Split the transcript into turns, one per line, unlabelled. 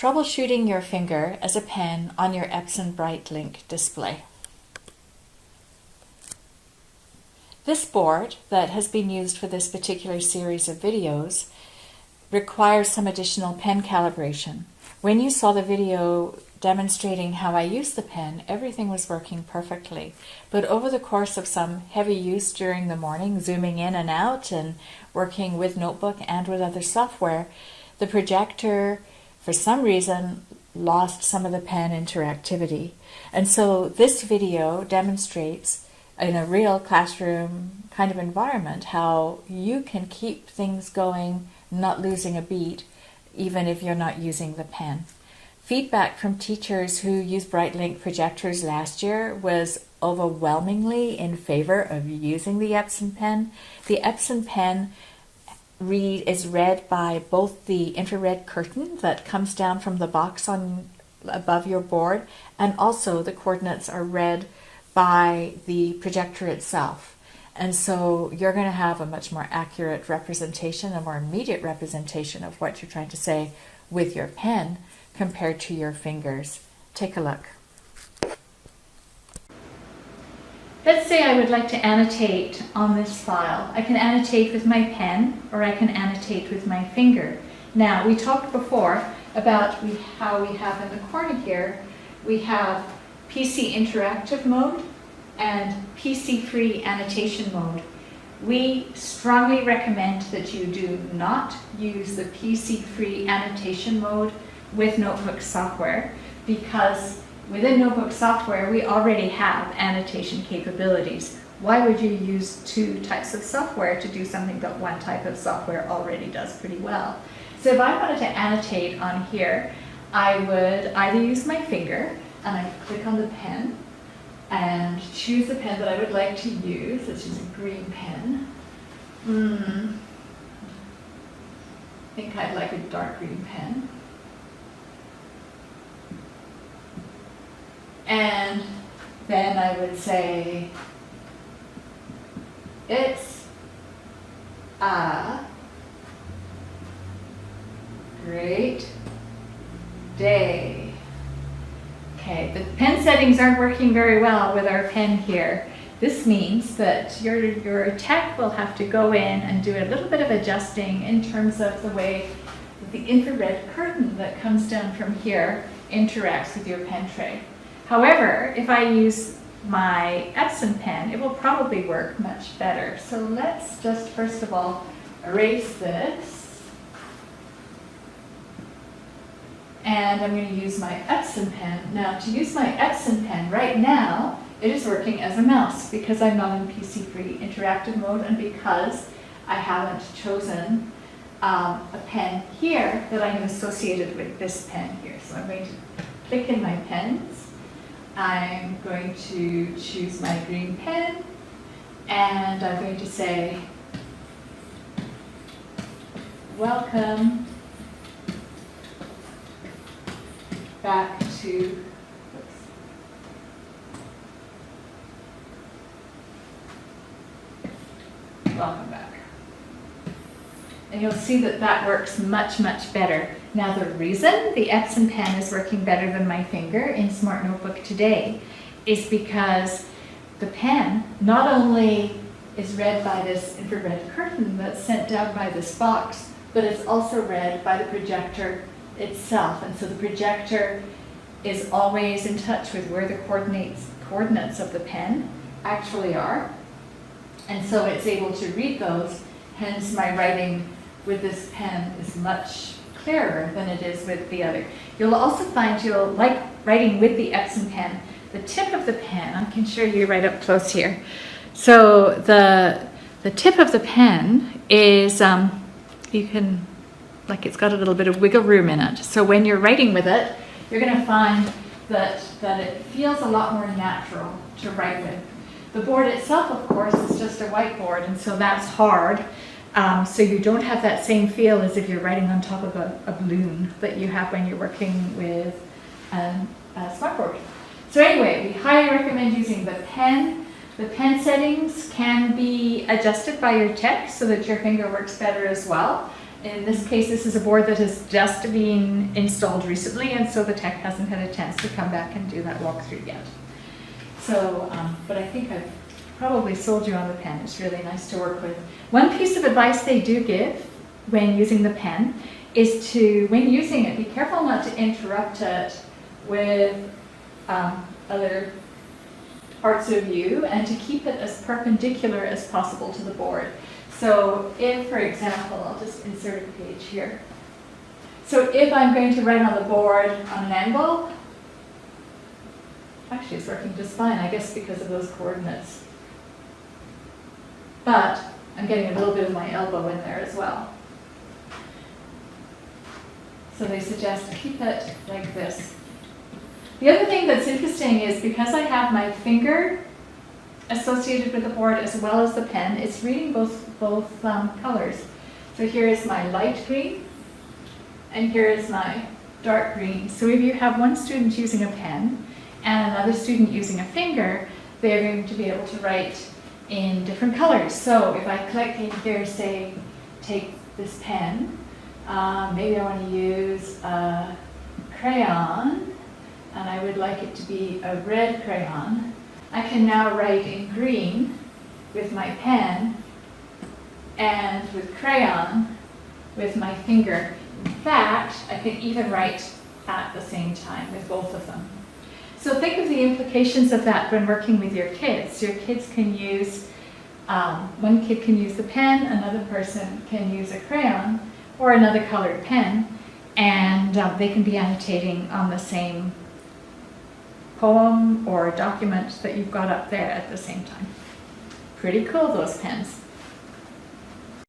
troubleshooting your finger as a pen on your EPSON Brightlink display. This board that has been used for this particular series of videos requires some additional pen calibration. When you saw the video demonstrating how I use the pen, everything was working perfectly. But over the course of some heavy use during the morning, zooming in and out and working with Notebook and with other software, the projector, for some reason, lost some of the pen interactivity. And so this video demonstrates in a real classroom kind of environment how you can keep things going, not losing a beat, even if you're not using the pen. Feedback from teachers who used Brightlink projectors last year was overwhelmingly in favor of using the EPSON pen. The EPSON pen is read by both the infrared curtain that comes down from the box on above your board, and also the coordinates are read by the projector itself. And so you're going to have a much more accurate representation, a more immediate representation of what you're trying to say with your pen compared to your fingers. Take a look. Let's say I would like to annotate on this file. I can annotate with my pen or I can annotate with my finger. Now, we talked before about how we have in the corner here, we have PC interactive mode and PC free annotation mode. We strongly recommend that you do not use the PC free annotation mode with Notebook software, because within Notebook software we already have annotation capabilities. Why would you use two types of software to do something that one type of software already does pretty well? So if I wanted to annotate on here, I would either use my finger and I click on the pen and choose the pen that I would like to use. Let's use a green pen. I think I'd like a dark green pen. And then I would say, it's a great day. Okay, the pen settings aren't working very well with our pen here. This means that your tech will have to go in and do a little bit of adjusting in terms of the way that the infrared curtain that comes down from here interacts with your pen tray. However, if I use my EPSON pen, it will probably work much better. So let's just first of all erase this. And I'm going to use my EPSON pen. Now, to use my EPSON pen right now, it is working as a mouse because I'm not in PC-free interactive mode and because I haven't chosen a pen here that I have associated with this pen here. So I'm going to click in my pens. I'm going to choose my green pen and I'm going to say, welcome back to, welcome back. And you'll see that that works much, much better. Now the reason the EPSON pen is working better than my finger in Smart Notebook today is because the pen not only is read by this infrared curtain that's sent down by this box, but it's also read by the projector itself. And so the projector is always in touch with where the coordinates of the pen actually are. And so it's able to read those, hence my writing with this pen is much clearer than it is with the other. You'll also find you'll like writing with the EPSON pen. The tip of the pen, I can show you right up close here. So the tip of the pen is, you can, like it's got a little bit of wiggle room in it. So when you're writing with it, you're going to find that it feels a lot more natural to write with. The board itself, of course, is just a whiteboard, and so that's hard. So you don't have that same feel as if you're writing on top of a balloon that you have when you're working with a smartboard. So anyway, we highly recommend using the pen. The pen settings can be adjusted by your tech so that your finger works better as well. In this case, this is a board that has just been installed recently, and so the tech hasn't had a chance to come back and do that walkthrough yet. So, but I think I've probably sold you on the pen. It's really nice to work with. One piece of advice they do give when using the pen is to, when using it, be careful not to interrupt it with other parts of you, and to keep it as perpendicular as possible to the board. So if, for example, I'll just insert a page here. So if I'm going to write on the board on an angle, actually it's working just fine, I guess because of those coordinates. But I'm getting a little bit of my elbow in there as well. So they suggest keep it like this. The other thing that's interesting is because I have my finger associated with the board as well as the pen, it's reading both colors. So here is my light green, and here is my dark green. So if you have one student using a pen and another student using a finger, they're going to be able to write in different colors. So if I click in here, say, take this pen, maybe I want to use a crayon, and I would like it to be a red crayon. I can now write in green with my pen and with crayon with my finger. In fact, I can even write at the same time with both of them. So think of the implications of that when working with your kids. Your kids can use, one kid can use the pen, another person can use a crayon or another colored pen, and they can be annotating on the same poem or document that you've got up there at the same time. Pretty cool, those pens.